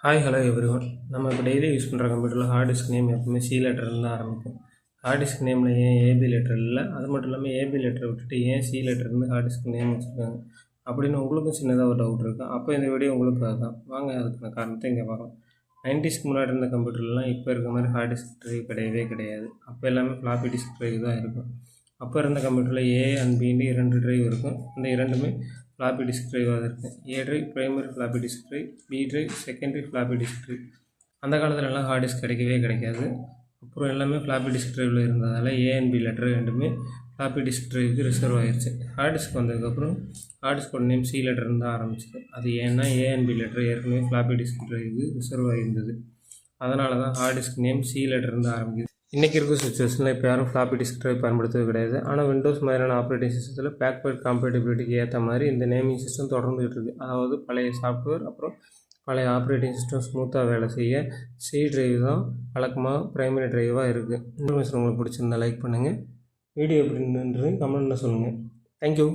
Hi hello everyone. நம்ம இப்போ daily use பண்ணுற கம்ப்யூட்டரில் ஹார்ட் டிஸ்க் நேம் எப்பவுமே சி லெட்டர்லேருந்து தான் ஆரம்பிக்கும். ஹார்ட் டிஸ்க் நேமில் ஏன் ஏபி லெட்டர் இல்லை, அது மட்டும் இல்லாமல் ஏபி லெட்டரை விட்டுட்டு ஏன் சி லெட்டர்லேருந்து ஹார்ட் டிஸ்க் நேம் வச்சுருக்காங்க அப்படின்னு உங்களுக்கும் சின்னதாக ஒரு டவுட் இருக்குது. அப்போ இந்த வீடியோ உங்களுக்கு அதுதான். வாங்க அதுக்கான காரணத்தை இங்கே பார்க்கலாம். 90ஸ்க்கு முன்னாடி இருந்த கம்ப்யூட்டர்லாம் இப்போ இருக்க மாதிரி ஹார்ட் டிஸ்க் ட்ரைவ் கிடையவே கிடையாது. அப்போ எல்லாமே ஃப்ளாப்பி டிஸ்க் ட்ரைவ் தான் இருக்கும். அப்போ இருந்த கம்ப்யூட்டரில் ஏ அண்ட் பின்னு 2 ட்ரைவ் இருக்கும். இந்த இரண்டுமே ஃப்ளாப்பி டிஸ்க் ட்ரைவாக இருக்குது. A drive primary floppy disk drive, B drive secondary floppy disk drive. அந்த காலத்துலலாம் ஹார்ட் டிஸ்க் கிடைக்கவே கிடைக்காது. அப்புறம் எல்லாமே ஃப்ளாப்பி டிஸ்க் ட்ரைவில் இருந்ததால் ஏ அண்ட் பி லெட்டர் ரெண்டுமே ஃப்ளாப்பி டிஸ்க் ட்ரைவுக்கு ரிசர்வ் ஆயிடுச்சு. ஹார்ட் டிஸ்க் வந்ததுக்கப்புறம் ஹார்ட் டிஸ்கோட நேம் சி லெட்டர்னு தான் ஆரம்பிச்சிது. அது ஏன்னா ஏ அண்ட் பி லெட்டர் ஏற்கனவே ஃப்ளாப்பி டிஸ்க் ட்ரைவுக்கு ரிசர்வ் ஆகியிருந்தது. அதனால தான் ஹார்ட் டிஸ்க் நேம் சி லெட்டர்னு ஆரம்பிக்குது. இன்றைக்கி இருக்கிற சுச்சுவேஷனில் இப்போ யாரும் ஃப்ளாப்பி டிஸ்க் ட்ரைவ் பயன்படுத்துவது கிடையாது. ஆனால் விண்டோஸ் மாதிரியான ஆப்ரேட்டிங் சிஸ்டத்தில் பேக்வேர்ட் காம்பேட்டிபிலிட்டிக்கு ஏற்ற மாதிரி இந்த நேமிங் சிஸ்டம் தொடர்ந்துகிட்டு இருக்குது. அதாவது பழைய சாஃப்ட்வேர் அப்புறம் பழைய ஆப்ரேட்டிங் சிஸ்டம் ஸ்மூத்தாக வேலை செய்ய சி ட்ரைவ் தான் வழக்கமாக ப்ரைமரி ட்ரைவாக இருக்குது. இன்ஃபர்மேஷன் உங்களுக்கு பிடிச்சிருந்தா லைக் பண்ணுங்கள். வீடியோ எப்படின்றது கமெண்ட்டில் சொல்லுங்கள். தேங்க்யூ.